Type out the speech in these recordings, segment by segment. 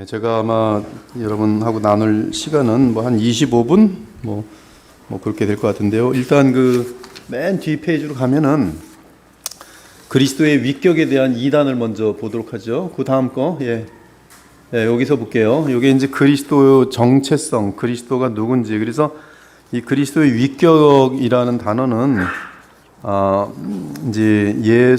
제가 아마 여러분하고 나눌 시간은 뭐 한 25분 뭐 그렇게 될 것 같은데요. 일단 그 맨 뒤 페이지로 가면은 그리스도의 위격에 대한 2단을 먼저 보도록 하죠. 그 다음 거, 여기서 볼게요. 이게 이제 그리스도의 정체성, 그리스도가 누군지. 그래서 이 그리스도의 위격이라는 단어는 이제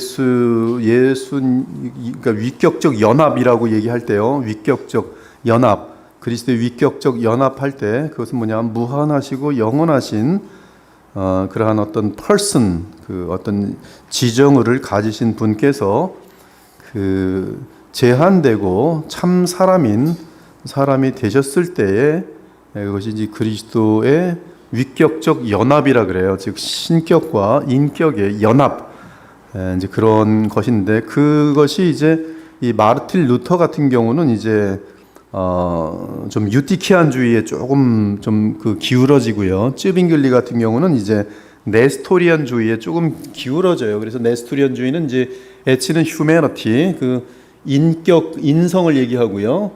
그러니까 위격적 연합이라고 얘기할 때요. 위격적 연합, 그리스도의 위격적 연합할 때 그것은 뭐냐면 무한하시고 영원하신 그러한 어떤 person, 그 어떤 지정의를 가지신 분께서 그 제한되고 참 사람이 되셨을 때에 그것이 이제 그리스도의 위격적 연합이라 그래요. 즉 신격과 인격의 연합, 이제 그런 것인데, 그것이 이제 이 마르틴 루터 같은 경우는 이제 좀 유티키안주의에 조금 좀 그 기울어지고요. 쯔빙글리 같은 경우는 이제 네스토리안주의에 조금 기울어져요. 그래서 네스토리안주의는 이제 H는 휴메니티, 그 인성을 얘기하고요.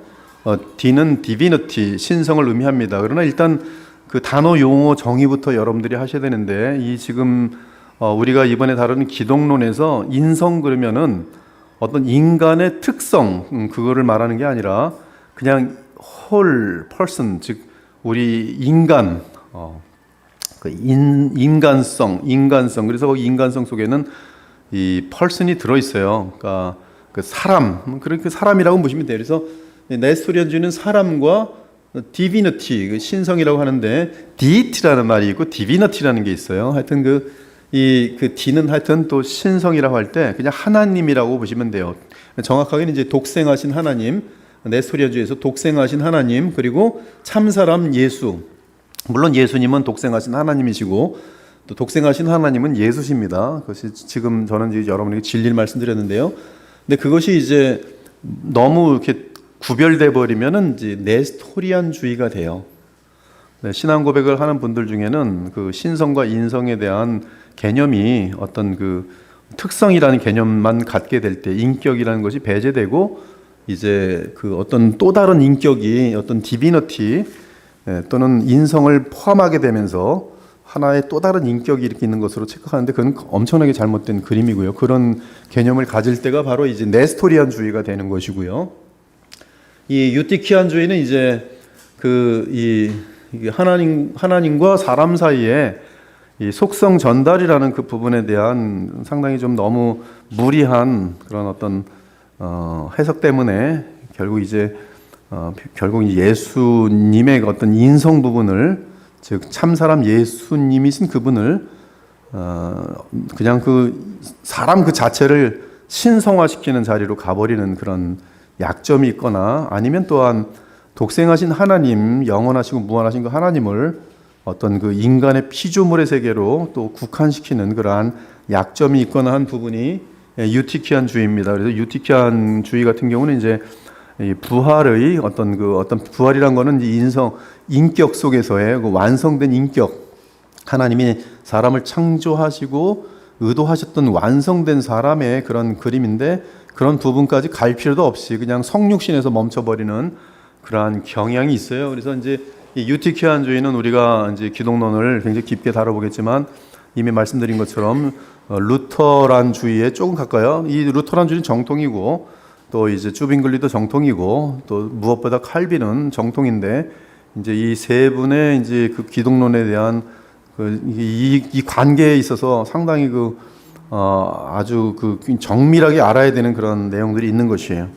D는 디비니티, 신성을 의미합니다. 그러나 일단 그 단어 용어 정의부터 여러분들이 하셔야 되는데, 이 지금 우리가 이번에 다루는 기독론에서 인성 그러면은 어떤 인간의 특성, 그거를 말하는 게 아니라 그냥 whole person, 즉 우리 인간, 그 인간성. 그래서 거기 인간성 속에는 이 person이 들어 있어요. 그러니까 그 사람, 그렇게 사람이라고 보시면 돼요. 그래서 네스토리안주의는 사람과 디비니티, 그 신성이라고 하는데 deity라는 말이 있고 divinity라는 게 있어요. 하여튼 그 D는 하여튼 또 신성이라고 할 때 그냥 하나님이라고 보시면 돼요. 정확하게는 이제 독생하신 하나님, 네스토리안주의에서 독생하신 하나님, 그리고 참사람 예수. 물론 예수님은 독생하신 하나님이시고 또 독생하신 하나님은 예수십니다. 그것이 지금 저는 이제 여러분에게 진리를 말씀드렸는데요. 근데 그것이 이제 너무 이렇게 구별돼 버리면은 이제 네스토리안주의가 돼요. 신앙 고백을 하는 분들 중에는 그 신성과 인성에 대한 개념이 어떤 그 특성이라는 개념만 갖게 될 때 인격이라는 것이 배제되고 이제 그 어떤 또 다른 인격이 어떤 디비니티 또는 인성을 포함하게 되면서 하나의 또 다른 인격이 이렇게 있는 것으로 착각하는데, 그건 엄청나게 잘못된 그림이고요. 그런 개념을 가질 때가 바로 이제 네스토리안주의가 되는 것이고요. 이 유티키안주의는 이제 이 하나님과 사람 사이에 이 속성 전달이라는 그 부분에 대한 상당히 좀 너무 무리한 그런 어떤 해석 때문에 결국 예수님의 어떤 인성 부분을, 즉 참사람 예수님이신 그분을 그냥 그 사람 그 자체를 신성화시키는 자리로 가버리는 그런 약점이 있거나, 아니면 또한 독생하신 하나님, 영원하시고 무한하신 그 하나님을 어떤 그 인간의 피조물의 세계로 또 국한시키는 그러한 약점이 있거나 한 부분이 유티키안주의입니다. 그래서 유티키안주의 같은 경우는 이제 부활의 어떤 부활이란 거는 인격 속에서의 그 완성된 인격, 하나님이 사람을 창조하시고 의도하셨던 완성된 사람의 그런 그림인데, 그런 부분까지 갈 필요도 없이 그냥 성육신에서 멈춰버리는 그러한 경향이 있어요. 그래서 이제 이 유티키안주의는 우리가 이제 기독론을 굉장히 깊게 다뤄보겠지만, 이미 말씀드린 것처럼 루터란주의에 조금 가까워요. 이 루터란주의는 정통이고, 또 이제 쭈빙글리도 정통이고, 또 무엇보다 칼빈은 정통인데, 이제 이 세 분의 이제 그 기독론에 대한 이 관계에 있어서 상당히 아주 정밀하게 알아야 되는 그런 내용들이 있는 것이에요.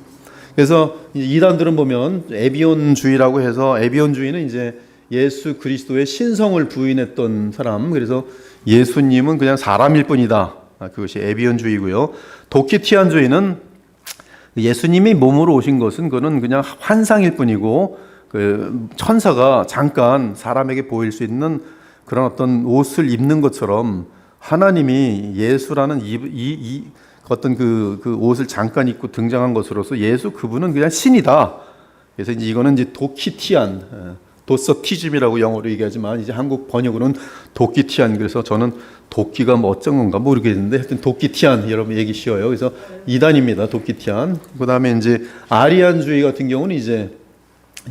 그래서 이단들은 보면 에비온주의라고 해서, 에비온주의는 이제 예수 그리스도의 신성을 부인했던 사람, 그래서 예수님은 그냥 사람일 뿐이다, 그것이 에비온주의고요. 도키티안주의는 예수님이 몸으로 오신 것은 그는 그냥 환상일 뿐이고, 그 천사가 잠깐 사람에게 보일 수 있는 그런 어떤 옷을 입는 것처럼 하나님이 예수라는 어떤 그 옷을 잠깐 입고 등장한 것으로서 예수 그분은 그냥 신이다. 그래서 이제 이거는 이제 도키티안, 도서티즘이라고 영어로 얘기하지만 이제 한국 번역으로는 도끼티안. 그래서 저는 도끼가 뭐 어쩐 건가 모르겠는데 하여튼 도끼티안 여러분 얘기 쉬워요. 그래서 이단입니다. 도끼티안. 그다음에 이제 아리안주의 같은 경우는 이제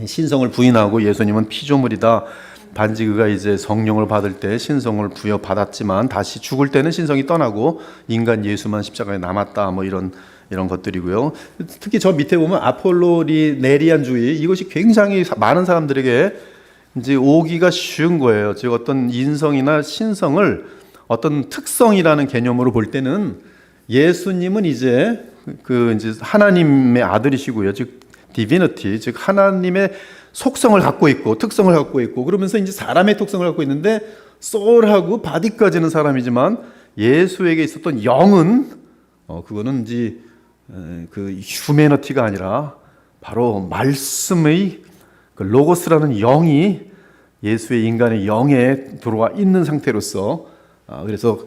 신성을 부인하고 예수님은 피조물이다. 단지 그가 이제 성령을 받을 때 신성을 부여받았지만 다시 죽을 때는 신성이 떠나고 인간 예수만 십자가에 남았다. 뭐 이런 것들이고요. 특히 저 밑에 보면 아폴로리네리안주의, 이것이 굉장히 많은 사람들에게 이제 오기가 쉬운 거예요. 즉 어떤 인성이나 신성을 어떤 특성이라는 개념으로 볼 때는 예수님은 이제 이제 하나님의 아들이시고요. 즉 디비니티, 즉 하나님의 속성을 갖고 있고 특성을 갖고 있고 그러면서 이제 사람의 특성을 갖고 있는데 소울하고 바디까지는 사람이지만 예수에게 있었던 영은 그거는 이제 그 휴메너티가 아니라 바로 말씀의 그 로고스라는 영이 예수의 인간의 영에 들어와 있는 상태로서 그래서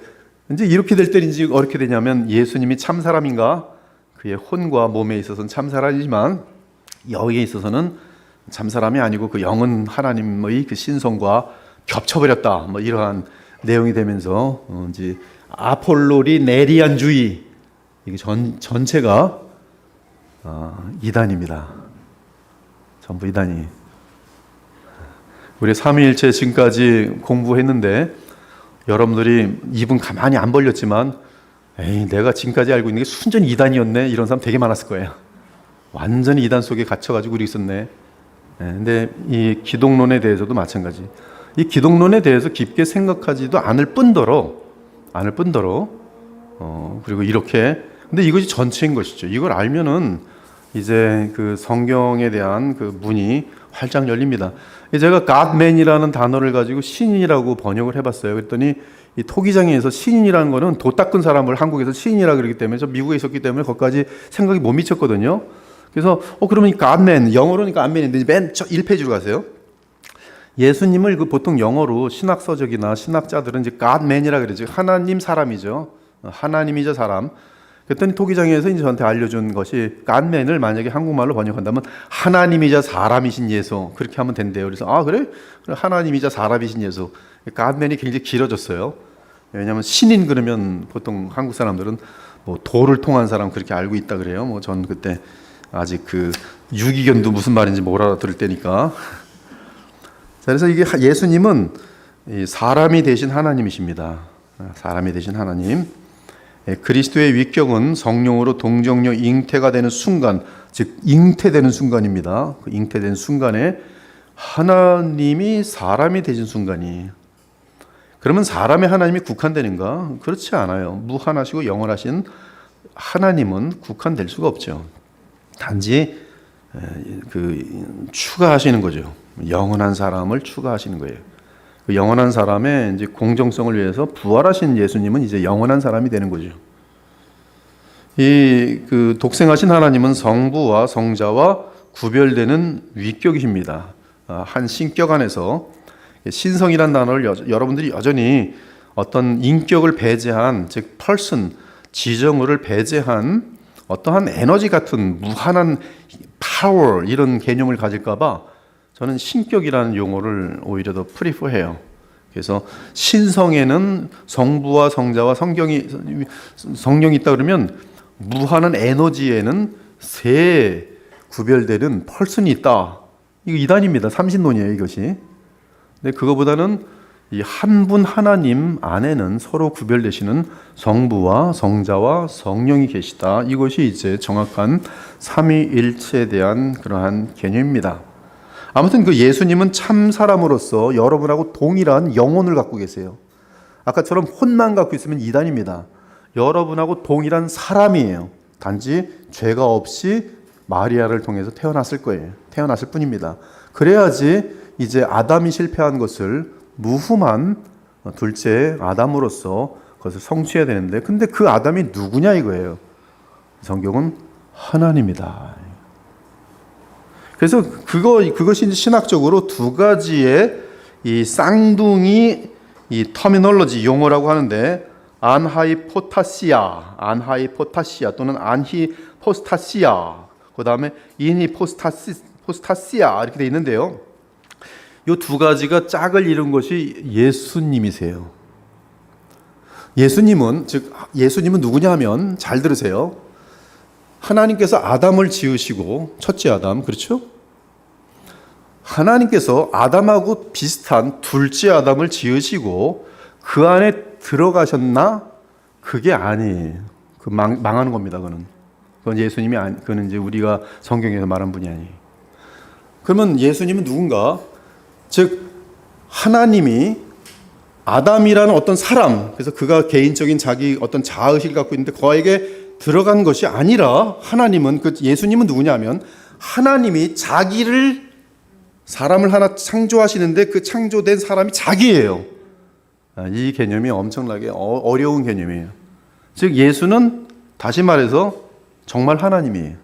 이제 이렇게 될 때 이제 어떻게 되냐면 예수님이 참 사람인가? 그의 혼과 몸에 있어서는 참 사람이지만 영에 있어서는 참 사람이 아니고 그 영은 하나님의 그 신성과 겹쳐버렸다. 뭐 이러한 내용이 되면서 이제 아폴로리네리안주의 이게 전체가 이단입니다. 전부 이단이. 우리 삼위일체 지금까지 공부했는데 여러분들이 입은 가만히 안 벌렸지만 에이 내가 지금까지 알고 있는 게 순전히 이단이었네 이런 사람 되게 많았을 거예요. 완전히 이단 속에 갇혀가지고 우리 있었네. 근데 이 기독론에 대해서도 마찬가지. 이 기독론에 대해서 깊게 생각하지도 않을 뿐더러 그리고 이렇게 근데 이것이 전체인 것이죠. 이걸 알면은 이제 그 성경에 대한 그 문이 활짝 열립니다. 제가 Godman이라는 단어를 가지고 신인이라고 번역을 해봤어요. 그랬더니 이 토기장에서 신인이라는 거는 도 닦은 사람을 한국에서 신인이라 그러기 때문에 저 미국에 있었기 때문에 거기까지 생각이 못 미쳤거든요. 그래서 그러면 Godman 영어로는 Godman인데 맨 1페이지로 가세요. 예수님을 그 보통 영어로 신학서적이나 신학자들은 이제 Godman이라 그러죠. 하나님 사람이죠. 하나님이자 사람. 그랬더니 토기장에서 이제 저한테 알려준 것이 Godman을 만약에 한국말로 번역한다면 하나님이자 사람이신 예수 그렇게 하면 된대요. 그래서 그래? 하나님이자 사람이신 예수. Godman이 굉장히 길어졌어요. 왜냐하면 신인 그러면 보통 한국 사람들은 뭐 도를 통한 사람 그렇게 알고 있다 그래요. 뭐 전 그때 아직 그 유기견도 무슨 말인지 못 알아들을 때니까. 자, 그래서 이게 예수님은 사람이 되신 하나님이십니다. 사람이 되신 하나님. 그리스도의 위격은 성령으로 동정녀 잉태가 되는 순간, 즉 잉태되는 순간입니다. 그 잉태된 순간에 하나님이 사람이 되신 순간이. 그러면 사람의 하나님이 국한되는가? 그렇지 않아요. 무한하시고 영원하신 하나님은 국한될 수가 없죠. 단지 추가하시는 거죠. 영원한 사람을 추가하시는 거예요. 그 영원한 사람의 이제 공정성을 위해서 부활하신 예수님은 이제 영원한 사람이 되는 거죠. 그 독생하신 하나님은 성부와 성자와 구별되는 위격이십니다. 한 신격 안에서 신성이라는 단어를 여러분들이 여전히 어떤 인격을 배제한 즉 person 지정을 배제한 어떠한 에너지 같은 무한한 파워 이런 개념을 가질까봐 저는 신격이라는 용어를 오히려 더 프리퍼해요. 그래서 신성에는 성부와 성자와 성령이 있다 그러면 무한한 에너지에는 세 구별되는 펄슨이 있다. 이거 이단입니다. 삼신론이에요, 이것이. 근데 그거보다는 이 한 분 하나님 안에는 서로 구별되시는 성부와 성자와 성령이 계시다. 이것이 이제 정확한 삼위일체에 대한 그러한 개념입니다. 아무튼 그 예수님은 참 사람으로서 여러분하고 동일한 영혼을 갖고 계세요. 아까처럼 혼만 갖고 있으면 이단입니다. 여러분하고 동일한 사람이에요. 단지 죄가 없이 마리아를 통해서 태어났을 거예요. 태어났을 뿐입니다. 그래야지 이제 아담이 실패한 것을 무흠한 둘째 아담으로서 그것을 성취해야 되는데 근데 그 아담이 누구냐 이거예요. 성경은 하나님이다. 그래서 그것이 신학적으로 두 가지의 이 쌍둥이 이 터미놀로지 용어라고 하는데 안하이포타시아 또는 안히포스타시아 그 다음에 인히포스타시아 이렇게 돼 있는데요. 이 두 가지가 짝을 이룬 것이 예수님이세요. 예수님은 누구냐 하면 잘 들으세요. 하나님께서 아담을 지으시고 첫째 아담, 그렇죠? 하나님께서 아담하고 비슷한 둘째 아담을 지으시고 그 안에 들어가셨나? 그게 아니에요. 그 망하는 겁니다. 그건 예수님이 그건 이제 우리가 성경에서 말한 분이 아니에요. 그러면 예수님은 누군가? 즉 하나님이 아담이라는 어떤 사람, 그래서 그가 개인적인 자기 어떤 자아의식을 갖고 있는데 거에게 들어간 것이 아니라 하나님은, 예수님은 누구냐면 하나님이 자기를, 사람을 하나 창조하시는데 그 창조된 사람이 자기예요. 이 개념이 엄청나게 어려운 개념이에요. 즉 예수는 다시 말해서 정말 하나님이에요.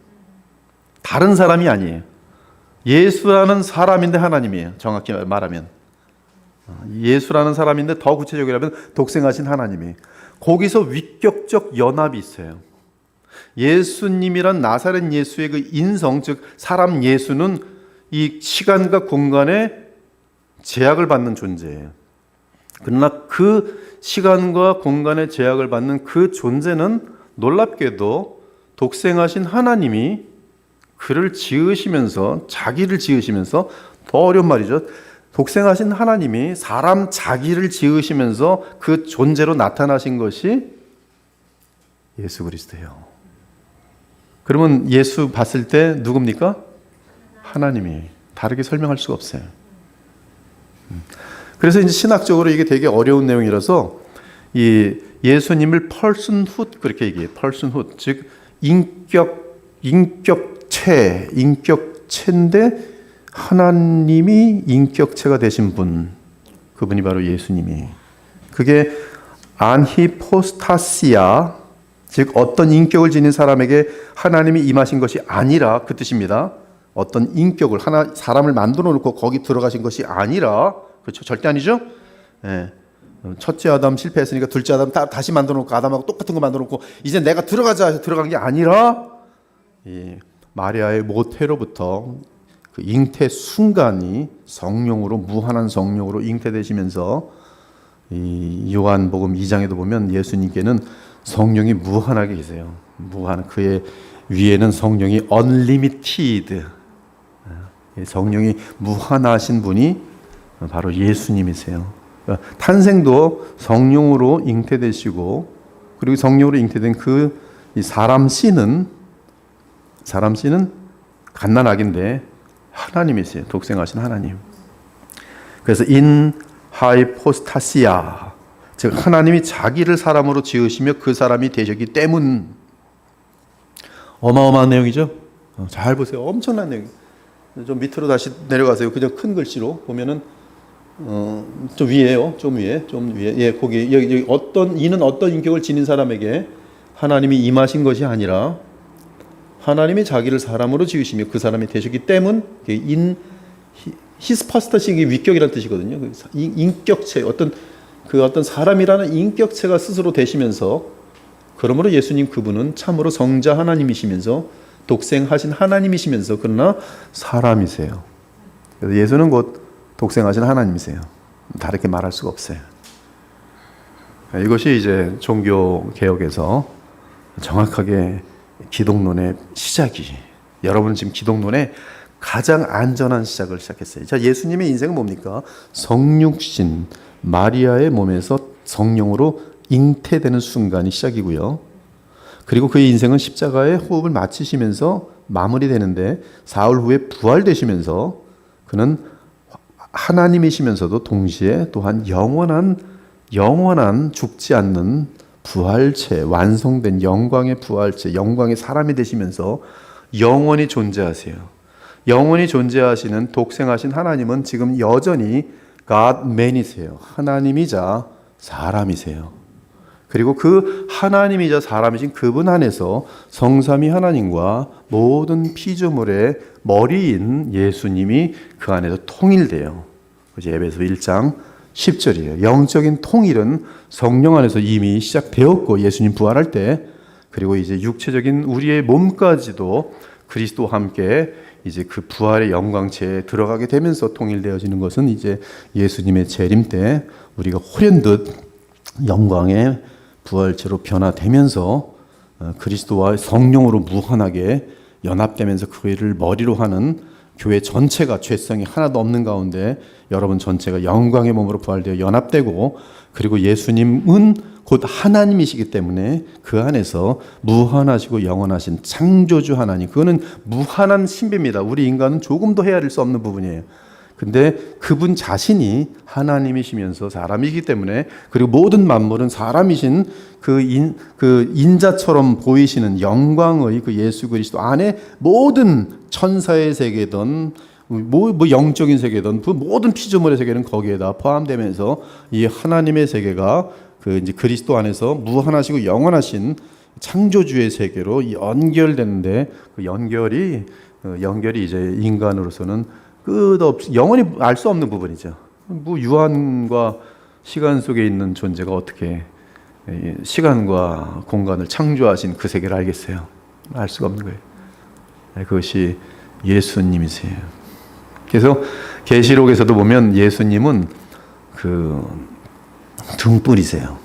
다른 사람이 아니에요. 예수라는 사람인데 하나님이에요. 정확히 말하면 예수라는 사람인데 더 구체적이라면 독생하신 하나님이. 거기서 위격적 연합이 있어요. 예수님이란 나사렛 예수의 그 인성, 즉 사람 예수는 이 시간과 공간에 제약을 받는 존재예요. 그러나 그 시간과 공간의 제약을 받는 그 존재는 놀랍게도 독생하신 하나님이 그를 지으시면서, 자기를 지으시면서, 더 어려운 말이죠. 독생하신 하나님이 사람 자기를 지으시면서 그 존재로 나타나신 것이 예수 그리스도예요. 그러면 예수 봤을 때 누굽니까? 하나님이. 다르게 설명할 수가 없어요. 그래서 이제 신학적으로 이게 되게 어려운 내용이라서 이 예수님을 personhood 그렇게 얘기해요. personhood, 즉 인격체인데 하나님이 인격체가 되신 분, 그분이 바로 예수님이. 그게 안히포스타시아, 즉 어떤 인격을 지닌 사람에게 하나님이 임하신 것이 아니라 그 뜻입니다. 어떤 인격을 사람을 만들어 놓고 거기 들어가신 것이 아니라, 그렇죠? 절대 아니죠? 네. 첫째 아담 실패했으니까 둘째 아담 다시 만들어 놓고 아담하고 똑같은 거 만들어 놓고 이제 내가 들어가자 해서 들어간 게 아니라 이 마리아의 모태로부터 그 잉태 순간이 성령으로, 무한한 성령으로 잉태되시면서 이 요한복음 2장에도 보면 예수님께는 성령이 무한하게 계세요. 그의 위에는 성령이 unlimited, 성령이 무한하신 분이 바로 예수님이세요. 탄생도 성령으로 잉태되시고, 그리고 성령으로 잉태된 그 사람 씨는 갓난아기인데 하나님이세요. 독생하신 하나님. 그래서 in hypostasia, 즉 하나님이 자기를 사람으로 지으시며 그 사람이 되셨기 때문. 어마어마한 내용이죠. 잘 보세요. 엄청난 내용. 좀 밑으로 다시 내려가세요. 그냥 큰 글씨로 보면은 좀 위에요. 좀 위에. 예, 거기 여기 이는 어떤 인격을 지닌 사람에게 하나님이 임하신 것이 아니라 하나님이 자기를 사람으로 지으시며 그 사람이 되셨기 때문. 히스파스타식이 위격이라는 뜻이거든요. 인격체, 어떤 사람이라는 인격체가 스스로 되시면서, 그러므로 예수님 그분은 참으로 성자 하나님이시면서 독생하신 하나님이시면서 그러나 사람이세요. 그래서 예수는 곧 독생하신 하나님이세요. 다르게 말할 수가 없어요. 이것이 이제 종교 개혁에서 정확하게 기독론의 시작이, 여러분은 지금 기독론의 가장 안전한 시작을 시작했어요. 자, 예수님의 인생은 뭡니까? 성육신 마리아의 몸에서 성령으로 잉태되는 순간이 시작이고요. 그리고 그의 인생은 십자가의 호흡을 마치시면서 마무리되는데 사흘 후에 부활되시면서 그는 하나님이시면서도 동시에 또한 영원한 죽지 않는 부활체, 완성된 영광의 부활체, 영광의 사람이 되시면서 영원히 존재하세요. 영원히 존재하시는 독생하신 하나님은 지금 여전히 God-man이세요. 하나님이자 사람이세요. 그리고 그 하나님이자 사람이신 그분 안에서 성삼위 하나님과 모든 피조물의 머리인 예수님이 그 안에서 통일돼요. 에베소 1장 10절이에요. 영적인 통일은 성령 안에서 이미 시작되었고 예수님 부활할 때, 그리고 이제 육체적인 우리의 몸까지도 그리스도와 함께 이제 그 부활의 영광체에 들어가게 되면서 통일되어지는 것은 이제 예수님의 재림 때 우리가 호련듯 영광의 부활체로 변화되면서 그리스도와 성령으로 무한하게 연합되면서 그를 머리로 하는 교회 전체가 죄성이 하나도 없는 가운데 여러분 전체가 영광의 몸으로 부활되어 연합되고, 그리고 예수님은 곧 하나님이시기 때문에 그 안에서 무한하시고 영원하신 창조주 하나님, 그거는 무한한 신비입니다. 우리 인간은 조금도 헤아릴 수 없는 부분이에요. 근데 그분 자신이 하나님이시면서 사람이기 때문에, 그리고 모든 만물은 사람이신 그 인자처럼 보이시는 영광의 그 예수 그리스도 안에 모든 천사의 세계든 뭐 영적인 세계든 그 모든 피조물의 세계는 거기에다 포함되면서 이 하나님의 세계가 그 이제 그리스도 안에서 무한하시고 영원하신 창조주의 세계로 연결되는데, 그 연결이 이제 인간으로서는 끝없이 영원히 알 수 없는 부분이죠. 뭐 유한과 시간 속에 있는 존재가 어떻게 시간과 공간을 창조하신 그 세계를 알겠어요? 알 수가 없는 거예요. 그것이 예수님이세요. 그래서 계시록에서도 보면 예수님은 그 등불이세요.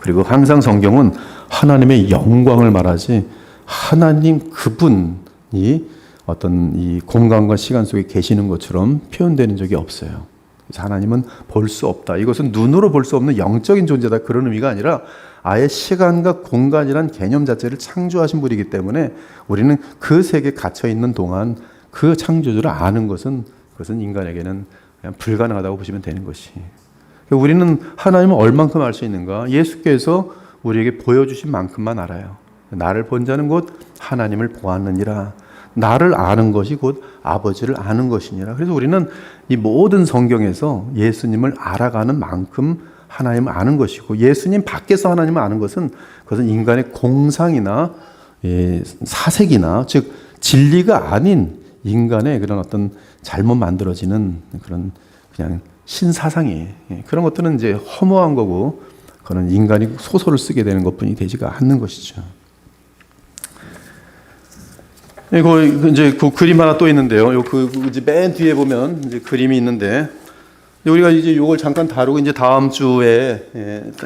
그리고 항상 성경은 하나님의 영광을 말하지 하나님 그분이 어떤 이 공간과 시간 속에 계시는 것처럼 표현되는 적이 없어요. 그래서 하나님은 볼 수 없다. 이것은 눈으로 볼 수 없는 영적인 존재다, 그런 의미가 아니라 아예 시간과 공간이란 개념 자체를 창조하신 분이기 때문에 우리는 그 세계에 갇혀 있는 동안 그 창조주를 아는 것은, 그것은 인간에게는 그냥 불가능하다고 보시면 되는 것이. 우리는 하나님을 얼만큼 알 수 있는가? 예수께서 우리에게 보여주신 만큼만 알아요. 나를 본 자는 곧 하나님을 보았느니라. 나를 아는 것이 곧 아버지를 아는 것이니라. 그래서 우리는 이 모든 성경에서 예수님을 알아가는 만큼 하나님을 아는 것이고, 예수님 밖에서 하나님을 아는 것은 그것은 인간의 공상이나 사색이나 즉 진리가 아닌 인간의 그런 어떤 잘못 만들어지는 그런 그냥 신사상이에요. 그런 것들은 이제 허무한 거고, 그런 인간이 소설을 쓰게 되는 것뿐이 되지가 않는 것이죠. 이제 그 그림 하나 또 있는데요. 이제 맨 뒤에 보면 이제 그림이 있는데, 우리가 이제 이걸 잠깐 다루고 이제 다음 주에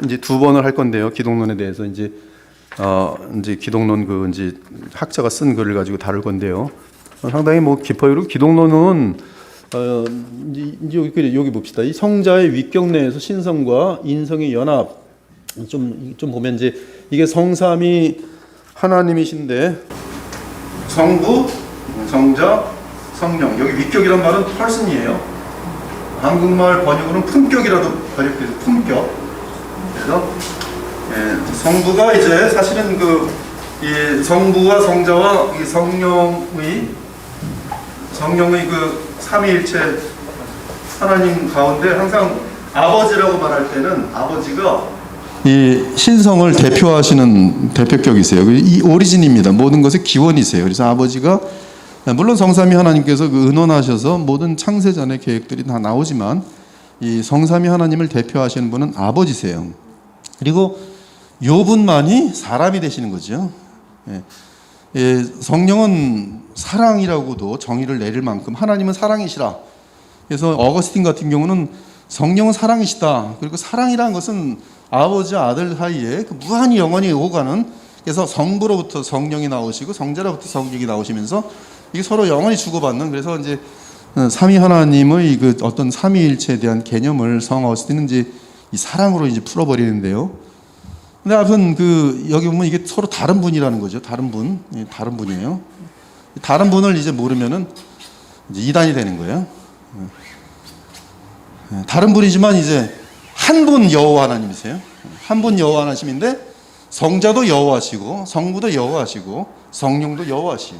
이제 2번을 할 건데요. 기독론에 대해서 이제 기독론 이제 학자가 쓴 글을 가지고 다룰 건데요. 상당히 뭐 깊어요. 그리고 기독론은 이제 여기 봅시다. 이 성자의 위격 내에서 신성과 인성의 연합, 좀 보면 이제 이게 성삼이 하나님이신데, 성부, 성자, 성령. 여기 위격이란 말은 펄슨이에요. 한국말 번역으로는 품격이라도 번역돼서 품격. 그래서 성부가 이제 사실은 이 성부와 성자와 이 성령의 그 삼위일체 하나님 가운데 항상 아버지라고 말할 때는 아버지가 이 신성을 대표하시는 대표격이세요. 이 오리진입니다. 모든 것의 기원이세요. 그래서 아버지가, 물론 성삼위 하나님께서 의논하셔서 모든 창세전의 계획들이 다 나오지만 이 성삼위 하나님을 대표하시는 분은 아버지세요. 그리고 요 분만이 사람이 되시는 거죠. 성령은 사랑이라고도 정의를 내릴 만큼 하나님은 사랑이시라. 그래서 어거스틴 같은 경우는 성령은 사랑이시다. 그리고 사랑이라는 것은 아버지와 아들 사이에 그 무한히 영원히 오가는, 그래서 성부로부터 성령이 나오시고 성자로부터 성령이 나오시면서 이게 서로 영원히 주고받는, 그래서 이제 삼위 하나님의 그 어떤 삼위일체에 대한 개념을 성 어거스틴은 이제 이 사랑으로 이제 풀어버리는데요. 근데 아무튼 여기 보면 이게 서로 다른 분이라는 거죠. 다른 분이에요. 다른 분을 이제 모르면은 이제 이단이 되는 거예요. 다른 분이지만 이제 한 분 여호와 하나님이세요. 한 분 여호와 하나님인데 성자도 여호와시고 성부도 여호와시고 성령도 여호와시요.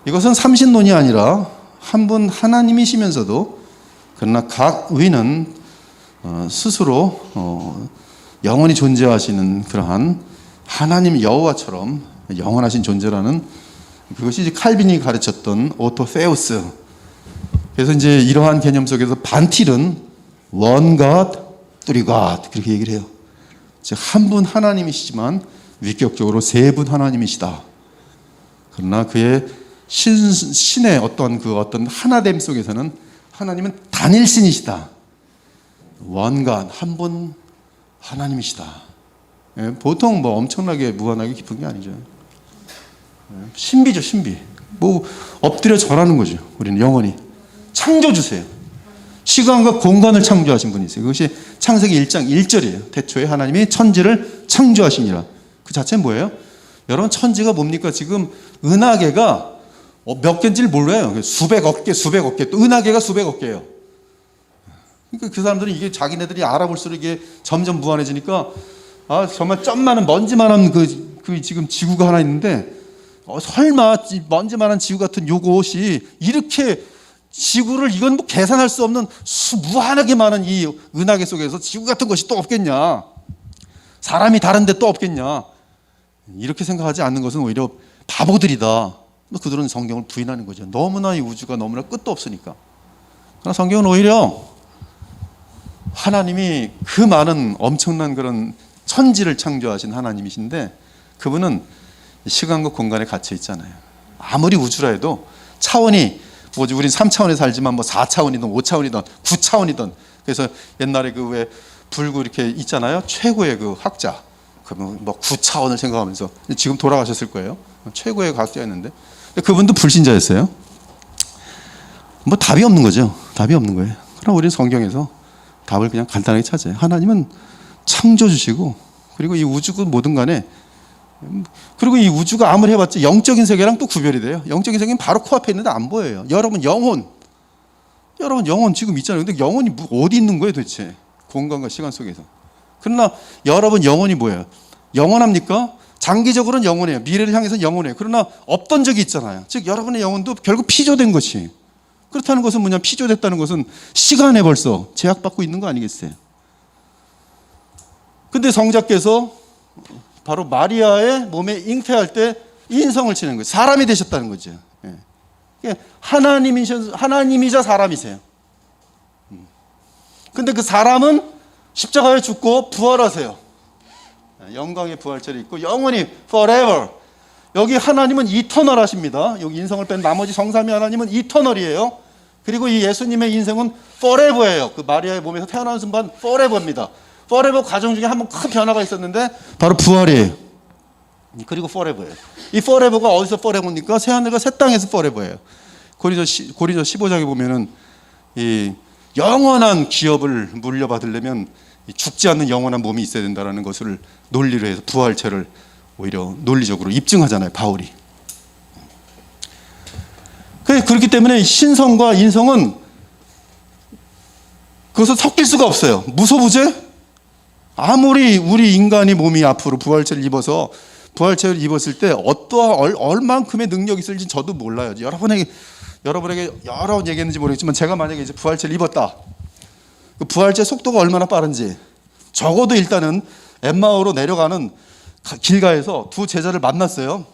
이것은 삼신론이 아니라 한 분 하나님이시면서도 그러나 각 위는 스스로 영원히 존재하시는 그러한 하나님 여호와처럼 영원하신 존재라는, 그것이 이제 칼빈이 가르쳤던 오토세우스. 그래서 이제 이러한 개념 속에서 반틸은 one God, three God 그렇게 얘기를 해요. 즉 한 분 하나님이시지만 위격적으로 세 분 하나님이시다. 그러나 그의 신의 어떤 하나됨 속에서는 하나님은 단일신이시다. 원간 한 분 하나님이시다. 예, 보통 뭐 엄청나게 무한하게 깊은 게 아니죠. 예, 신비죠, 신비. 뭐 엎드려 절하는 거죠. 우리는 영원히 창조주세요. 시간과 공간을 창조하신 분이세요. 그것이 창세기 1장 1절이에요. 태초에 하나님이 천지를 창조하시니라. 그 자체는 뭐예요? 여러분, 천지가 뭡니까? 지금 은하계가 몇 개인지를 몰라요. 수백억 개, 수백억 개. 또 은하계가 수백억 개예요. 그러니까 그 사람들은 이게 자기네들이 알아볼수록 이게 점점 무한해지니까 정말 점많은 먼지만한 그 지금 지구가 하나 있는데 설마 먼지만한 지구 같은 요것이 이렇게 지구를 이건 뭐 계산할 수 없는 무한하게 많은 이 은하계 속에서 지구 같은 것이 또 없겠냐? 사람이 다른데 또 없겠냐? 이렇게 생각하지 않는 것은 오히려 바보들이다. 그들은 성경을 부인하는 거죠. 너무나 이 우주가 너무나 끝도 없으니까. 그러나 성경은 오히려 하나님이 그 많은 엄청난 그런 천지를 창조하신 하나님이신데 그분은 시간과 공간에 갇혀 있잖아요. 아무리 우주라 해도 차원이 뭐지, 우린 3차원에 살지만 뭐 4차원이든 5차원이든 9차원이든. 그래서 옛날에 그 왜 불구 이렇게 있잖아요. 최고의 그 학자. 그러면 뭐 9차원을 생각하면서 지금 돌아가셨을 거예요. 최고의 과학자였는데 그분도 불신자였어요. 뭐 답이 없는 거죠. 답이 없는 거예요. 그럼 우리는 성경에서 답을 그냥 간단하게 찾아요. 하나님은 창조주시고 그리고 이 우주고 뭐든 간에 그리고 이 우주가 아무리 해봤자 영적인 세계랑 또 구별이 돼요. 영적인 세계는 바로 코앞에 있는데 안 보여요. 여러분 영혼 지금 있잖아요. 근데 영혼이 어디 있는 거예요 도대체? 공간과 시간 속에서. 그러나 여러분 영혼이 뭐예요? 영원합니까? 장기적으로는 영원해요. 미래를 향해서 영원해요. 그러나 없던 적이 있잖아요. 즉 여러분의 영혼도 결국 피조된 것이. 그렇다는 것은 뭐냐? 피조됐다는 것은 시간에 벌써 제약받고 있는 거 아니겠어요? 근데 성자께서 바로 마리아의 몸에 잉태할 때 인성을 치는 거예요. 사람이 되셨다는 거죠. 하나님이자 사람이세요. 근데 그 사람은 십자가에 죽고 부활하세요. 영광의 부활체를 입고 영원히 forever. 여기 하나님은 이터널 하십니다. 여기 인성을 뺀 나머지 성삼위 하나님은 이터널이에요. 그리고 이 예수님의 인생은 forever예요. 그 마리아의 몸에서 태어나는 순간 forever입니다. forever 과정 중에 한 번 큰 변화가 있었는데 바로 부활이에요. 그리고 forever예요. 이 forever가 어디서 forever입니까? 새하늘과 새 땅에서 forever예요. 고린도 15장에 보면은 이 영원한 기업을 물려받으려면 죽지 않는 영원한 몸이 있어야 된다는 것을 논리로 해서 부활체를 오히려 논리적으로 입증하잖아요, 바울이. 그렇기 때문에 신성과 인성은 그것을 섞일 수가 없어요. 무소부재? 아무리 우리 인간이 몸이 앞으로 부활체를 입었을 때 얼만큼의 능력이 있을지 저도 몰라요. 여러분에게 여러 번 얘기했는지 모르겠지만 제가 만약에 이제 부활체를 입었다. 그 부활체 속도가 얼마나 빠른지 적어도 일단은 엠마오로 내려가는 길가에서 두 제자를 만났어요.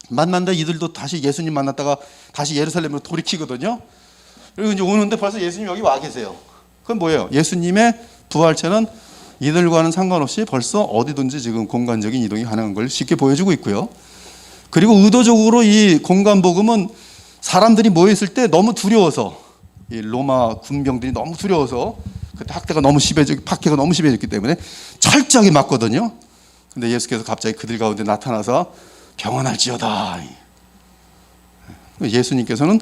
만났는데 이들도 다시 예수님 만났다가 다시 예루살렘으로 돌이키거든요. 그리고 이제 오는데 벌써 예수님 여기 와 계세요. 그건 뭐예요? 예수님의 부활체는 이들과는 상관없이 벌써 어디든지 지금 공간적인 이동이 가능한 걸 쉽게 보여주고 있고요. 그리고 의도적으로 이 공간 복음은 사람들이 모여있을 때 너무 두려워서 이 로마 군병들이 너무 두려워서 그때 박해가 너무 심해졌기 때문에 철저하게 막거든요. 근데 예수께서 갑자기 그들 가운데 나타나서 평안할지어다. 예수님께서는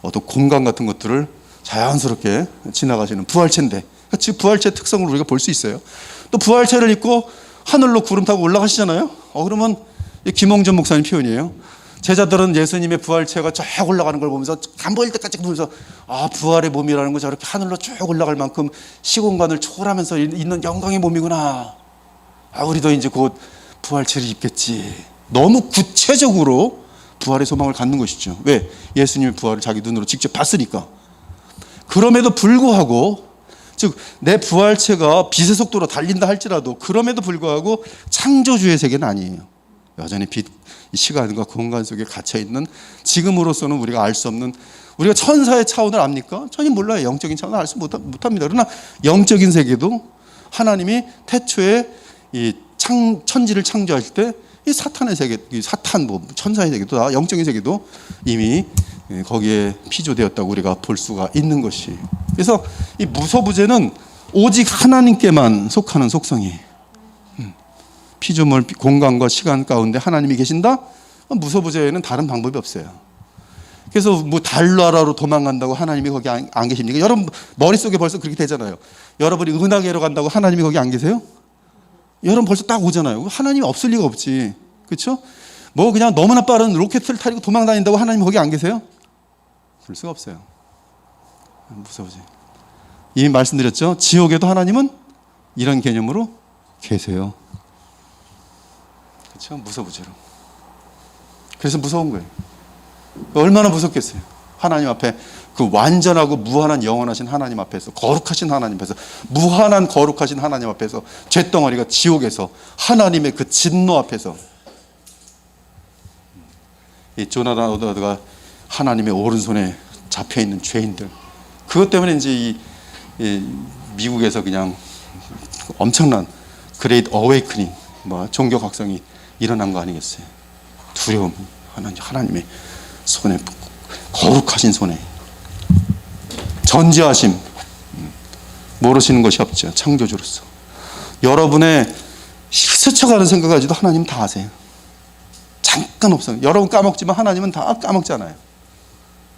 어떤 공간 같은 것들을 자연스럽게 지나가시는 부활체인데, 즉 부활체 특성을 우리가 볼 수 있어요. 또 부활체를 입고 하늘로 구름 타고 올라가시잖아요. 그러면 김홍전 목사님 표현이에요. 제자들은 예수님의 부활체가 쭉 올라가는 걸 보면서 안 보일 때까지 보면서 부활의 몸이라는 거 저렇게 하늘로 쭉 올라갈 만큼 시공간을 초월하면서 있는 영광의 몸이구나. 우리도 이제 곧 부활체를 입겠지. 너무 구체적으로 부활의 소망을 갖는 것이죠. 왜? 예수님의 부활을 자기 눈으로 직접 봤으니까. 그럼에도 불구하고, 즉 내 부활체가 빛의 속도로 달린다 할지라도 그럼에도 불구하고 창조주의 세계는 아니에요. 여전히 빛, 시간과 공간 속에 갇혀있는, 지금으로서는 우리가 알 수 없는, 우리가 천사의 차원을 압니까? 전혀 몰라요. 영적인 차원을 알 수 못합니다. 그러나 영적인 세계도 하나님이 태초에 이 천지를 창조하실 때 이 사탄의 세계, 이 사탄 뭐 천사의 세계도 다 영적인 세계도 이미 거기에 피조되었다고 우리가 볼 수가 있는 것이. 그래서 이 무소부재는 오직 하나님께만 속하는 속성이에요. 피조물 공간과 시간 가운데 하나님이 계신다? 무소부재에는 다른 방법이 없어요. 그래서 뭐 달나라로 도망간다고 하나님이 거기 안 계십니까? 여러분 머릿속에 벌써 그렇게 되잖아요. 여러분이 은하계로 간다고 하나님이 거기 안 계세요? 여러분 벌써 딱 오잖아요. 하나님이 없을 리가 없지. 그렇죠? 뭐 그냥 너무나 빠른 로켓을 타고 도망 다닌다고 하나님이 거기 안 계세요? 그럴 수가 없어요. 무서우지. 이미 말씀드렸죠. 지옥에도 하나님은 이런 개념으로 계세요. 그렇죠? 무서우지로. 그래서 무서운 거예요. 얼마나 무섭겠어요. 하나님 앞에 그 완전하고 무한한 영원하신 하나님 앞에서, 거룩하신 하나님 앞에서, 무한한 거룩하신 하나님 앞에서, 쇳덩어리가 지옥에서 하나님의 그 진노 앞에서. 이 조나단 에드워드가 하나님의 오른손에 잡혀있는 죄인들, 그것 때문에 이제 이 미국에서 그냥 엄청난 그레이트 어웨이크닝, 뭐 종교 각성이 일어난 거 아니겠어요. 두려움, 하나님의 손에, 거룩하신 손에 전지하심, 모르시는 것이 없죠. 창조주로서 여러분의 스쳐가는 생각 가지고 하나님 다 아세요. 잠깐 없어요. 여러분 까먹지만 하나님은 다 까먹지 않아요.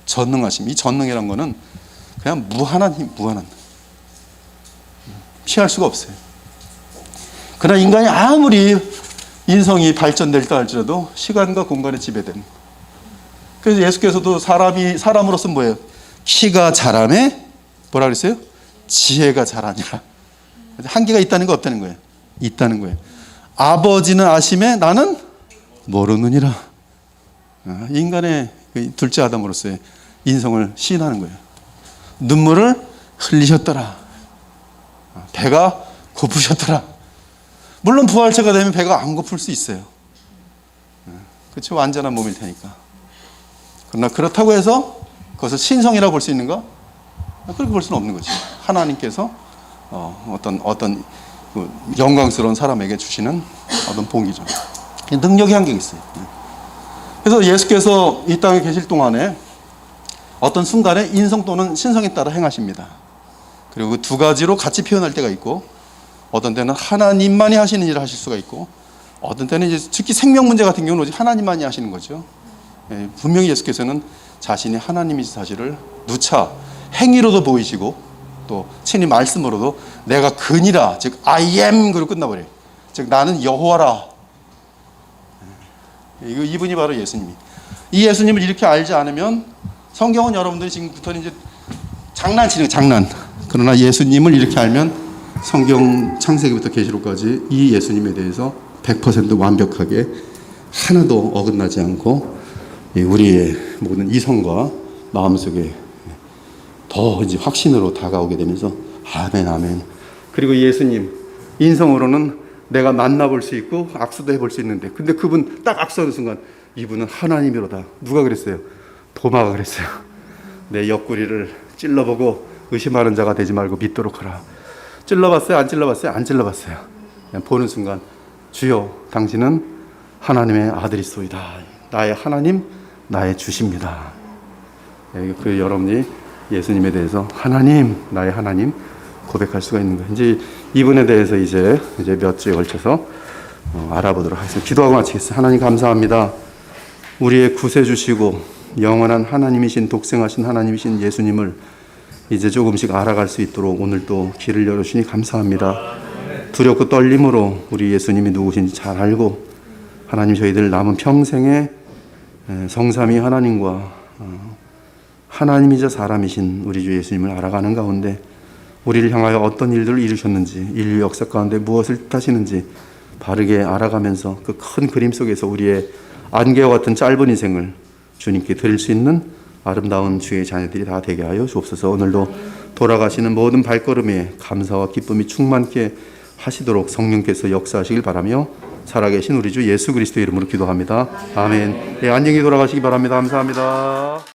전능하심. 이 전능이란 거는 그냥 무한한 힘, 무한한, 피할 수가 없어요. 그러나 인간이 아무리 인성이 발전될다 할지라도 시간과 공간에 지배된. 그래서 예수께서도 사람으로서 뭐예요? 키가 자라매 뭐라 그랬어요? 지혜가 자라니라. 한계가 있다는 거 없다는 거예요? 있다는 거예요. 아버지는 아심에 나는 모르느니라. 인간의 둘째 아담으로서의 인성을 시인하는 거예요. 눈물을 흘리셨더라. 배가 고프셨더라. 물론 부활체가 되면 배가 안 고플 수 있어요. 그렇죠? 완전한 몸일 테니까. 그러나 그렇다고 해서 그것을 신성이라고 볼 수 있는가? 그렇게 볼 수는 없는 거지. 하나님께서 어떤 그 영광스러운 사람에게 주시는 어떤 복이죠. 능력의 한계가 있어요. 그래서 예수께서 이 땅에 계실 동안에 어떤 순간에 인성 또는 신성에 따라 행하십니다. 그리고 그 두 가지로 같이 표현할 때가 있고, 어떤 때는 하나님만이 하시는 일을 하실 수가 있고, 어떤 때는 이제 특히 생명 문제 같은 경우는 오직 하나님만이 하시는 거죠. 분명히 예수께서는 자신이 하나님이신 사실을 누차 행위로도 보이시고, 또 친히 말씀으로도 내가 그니라, 즉 I am 그로 끝나버려요. 즉 나는 여호와라. 이분이 바로 예수님이. 이 예수님을 이렇게 알지 않으면 성경은 여러분들이 지금부터는 이제 장난치는 장난. 그러나 예수님을 이렇게 알면 성경 창세기부터 계시록까지 이 예수님에 대해서 100% 완벽하게 하나도 어긋나지 않고 우리의 모든 이성과 마음속에 더 이제 확신으로 다가오게 되면서 아멘 아멘. 그리고 예수님 인성으로는 내가 만나볼 수 있고 악수도 해볼 수 있는데, 근데 그분 딱 악수하는 순간 이분은 하나님이로다. 누가 그랬어요? 도마가 그랬어요. 내 옆구리를 찔러보고 의심하는 자가 되지 말고 믿도록 하라. 찔러봤어요? 안 찔러봤어요? 안 찔러봤어요. 그냥 보는 순간 주여 당신은 하나님의 아들이소이다. 나의 하나님, 나의 주십니다. 그 여러분이 예수님에 대해서 하나님, 나의 하나님 고백할 수가 있는 거예요. 이제 이분에 대해서 이제 몇 주에 걸쳐서 알아보도록 하겠습니다. 기도하고 마치겠습니다. 하나님 감사합니다. 우리의 구세주시고 영원한 하나님이신, 독생하신 하나님이신 예수님을 이제 조금씩 알아갈 수 있도록 오늘 또 길을 열어주시니 감사합니다. 두렵고 떨림으로 우리 예수님이 누구신지 잘 알고, 하나님 저희들 남은 평생에 성삼위 하나님과 하나님이자 사람이신 우리 주 예수님을 알아가는 가운데 우리를 향하여 어떤 일들을 이루셨는지, 인류 역사 가운데 무엇을 뜻하시는지 바르게 알아가면서 그 큰 그림 속에서 우리의 안개와 같은 짧은 인생을 주님께 드릴 수 있는 아름다운 주의 자녀들이 다 되게 하여 주옵소서. 오늘도 돌아가시는 모든 발걸음에 감사와 기쁨이 충만케 하시도록 성령께서 역사하시길 바라며 살아계신 우리 주 예수 그리스도의 이름으로 기도합니다. 아멘. 네, 안녕히 돌아가시기 바랍니다. 감사합니다.